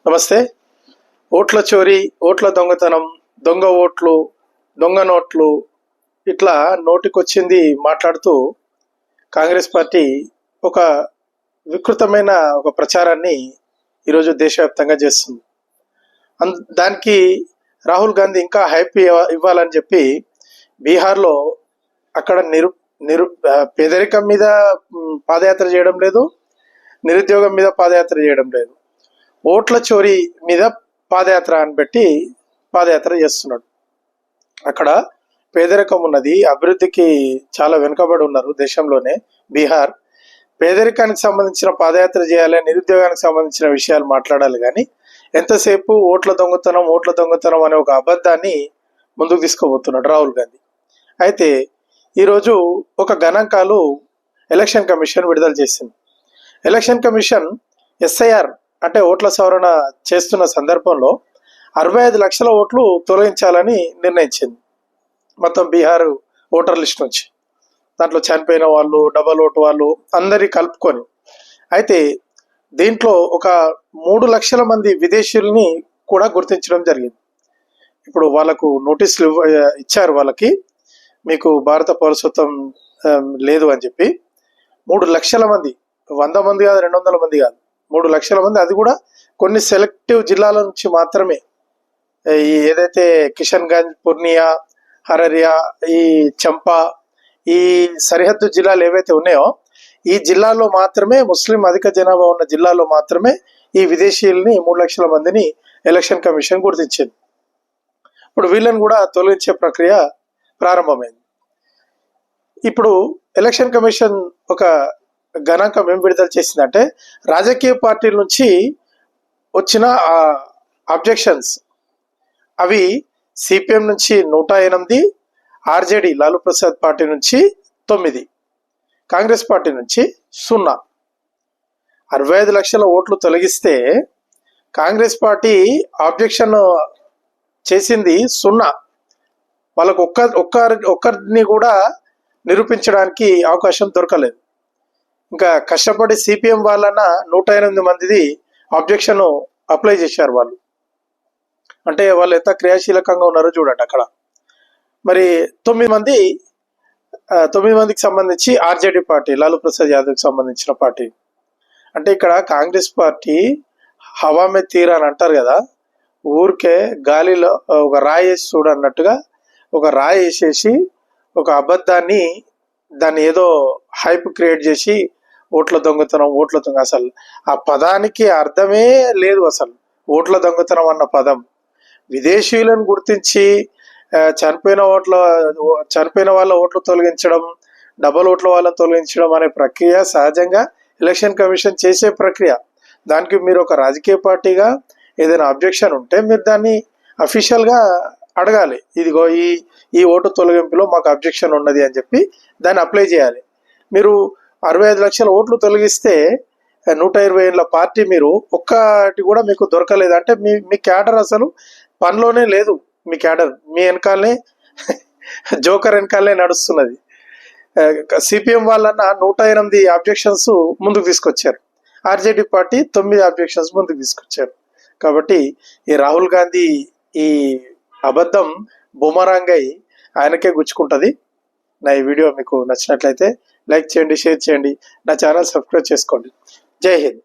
నమస్తే. ఓట్ల చోరీ, ఓట్ల దొంగతనం, దొంగ ఓట్లు, దొంగ నోట్లు ఇట్లా నోటికొచ్చింది మాట్లాడుతూ కాంగ్రెస్ పార్టీ ఒక వికృతమైన ఒక ప్రచారాన్ని ఈరోజు దేశవ్యాప్తంగా చేస్తుంది. దానికి రాహుల్ గాంధీ ఇంకా హైప్ ఇవ్వాలని చెప్పి బీహార్లో అక్కడ పేదరికం మీద పాదయాత్ర చేయడం లేదు, నిరుద్యోగం మీద పాదయాత్ర చేయడం లేదు, ఓట్ల చోరీ మీద పాదయాత్ర అని పెట్టి పాదయాత్ర చేస్తున్నాడు. అక్కడ పేదరికం ఉన్నది, అభివృద్ధికి చాలా వెనుకబడి ఉన్నారు దేశంలోనే. బీహార్ పేదరికానికి సంబంధించిన పాదయాత్ర చేయాలి, నిరుద్యోగానికి సంబంధించిన విషయాలు మాట్లాడాలి, కానీ ఎంతసేపు ఓట్ల దొంగతనం అనే ఒక అబద్ధాన్ని ముందుకు తీసుకుపోతున్నాడు రాహుల్ గాంధీ. అయితే ఈరోజు ఒక గణాంకాలు ఎలక్షన్ కమిషన్ విడుదల చేసింది. ఎలక్షన్ కమిషన్ ఎస్ఐఆర్ అంటే ఓట్ల సవరణ చేస్తున్న సందర్భంలో 65 లక్షల ఓట్లు తొలగించాలని నిర్ణయించింది. మొత్తం బీహార్ ఓటర్ లిస్ట్ నుంచి, దాంట్లో చనిపోయిన వాళ్ళు, డబల్ ఓటు వాళ్ళు అందరి కలుపుకొని. అయితే దీంట్లో ఒక 3 లక్షల మంది విదేశీయుల్ని కూడా గుర్తించడం జరిగింది. ఇప్పుడు వాళ్ళకు నోటీసులు ఇచ్చారు, వాళ్ళకి మీకు భారత పౌరసత్వం లేదు అని చెప్పి. 3 లక్షల మంది, 100 మంది కాదు, 200 మంది కాదు, 3 లక్షల మంది. అది కూడా కొన్ని సెలెక్టివ్ జిల్లాల నుంచి మాత్రమే. ఈ ఏదైతే కిషన్ గంజ్, పూర్నియా, హరరియా, ఈ చంపా, ఈ సరిహద్దు జిల్లాలు ఏవైతే ఉన్నాయో ఈ జిల్లాల్లో మాత్రమే, ముస్లిం అధిక జనాభా ఉన్న జిల్లాల్లో మాత్రమే ఈ విదేశీయుల్ని 3 లక్షల మందిని ఎలక్షన్ కమిషన్ గుర్తించింది. ఇప్పుడు వీళ్ళని కూడా తొలగించే ప్రక్రియ ప్రారంభమైంది. ఇప్పుడు ఎలక్షన్ కమిషన్ ఒక గణాంకం ఏం విడుదల చేసిందంటే, రాజకీయ పార్టీల నుంచి వచ్చిన అబ్జెక్షన్స్ అవి సిపిఎం నుంచి 108, ఆర్జేడి లాలూ ప్రసాద్ పార్టీ నుంచి 9, కాంగ్రెస్ పార్టీ నుంచి 0. 65 లక్షల ఓట్లు తొలగిస్తే కాంగ్రెస్ పార్టీ ఆబ్జెక్షన్ చేసింది 0. వాళ్ళకు ఒక్కరిని కూడా నిరూపించడానికి అవకాశం దొరకలేదు. ఇంకా కష్టపడి సిపిఎం వాళ్ళన 108 మందిది ఆబ్జెక్షన్ అప్లై చేశారు వాళ్ళు. అంటే వాళ్ళు ఎంత క్రియాశీలకంగా ఉన్నారో చూడండి అక్కడ. మరి 9 మందికి సంబంధించి ఆర్జేడీ పార్టీ, లాలూ ప్రసాద్ యాదవ్కి సంబంధించిన పార్టీ. అంటే ఇక్కడ కాంగ్రెస్ పార్టీ హవా మే తీర్ అని అంటారు కదా, ఊరికే గాలిలో ఒక రాయి వేసి చూడన్నట్టుగా ఒక రాయి వేసేసి ఒక అబద్ధాన్ని, దాన్ని ఏదో హైప్ క్రియేట్ చేసి ఓట్ల దొంగతనం. అసలు ఆ పదానికి అర్థమే లేదు. అసలు ఓట్ల దొంగతనం అన్న పదం విదేశీయులను గుర్తించి చనిపోయిన వాళ్ళ ఓట్లు తొలగించడం, డబల్ ఓట్ల వాళ్ళని తొలగించడం అనే ప్రక్రియ సహజంగా ఎలక్షన్ కమిషన్ చేసే ప్రక్రియ. దానికి మీరు ఒక రాజకీయ పార్టీగా ఏదైనా అబ్జెక్షన్ ఉంటే మీరు దాన్ని అఫీషియల్గా అడగాలి. ఇదిగో ఈ ఓటు తొలగింపులో మాకు అబ్జెక్షన్ ఉన్నది అని చెప్పి దాన్ని అప్లై చేయాలి. మీరు 65 లక్షల ఓట్లు తొలగిస్తే 120 ఏళ్ళ పార్టీ, మీరు ఒక్కటి కూడా మీకు దొరకలేదు అంటే మీ క్యాడర్ అసలు పనిలోనే లేదు. మీ క్యాడర్ మీ వెనకాలనే జోకర్ వెనకాలనే నడుస్తున్నది. సిపిఎం వాళ్ళన్న 108 ఆబ్జెక్షన్స్ ముందుకు తీసుకొచ్చారు, ఆర్జేడీ పార్టీ 9 ఆబ్జెక్షన్స్ ముందుకు తీసుకొచ్చారు. కాబట్టి ఈ రాహుల్ గాంధీ ఈ అబద్ధం బూమరాంగ్ అయి ఆయనకే గుచ్చుకుంటుంది. నా ఈ వీడియో మీకు నచ్చినట్లయితే లైక్ చేయండి, షేర్ చేయండి, నా ఛానల్ సబ్స్క్రైబ్ చేసుకోండి. జై హింద్.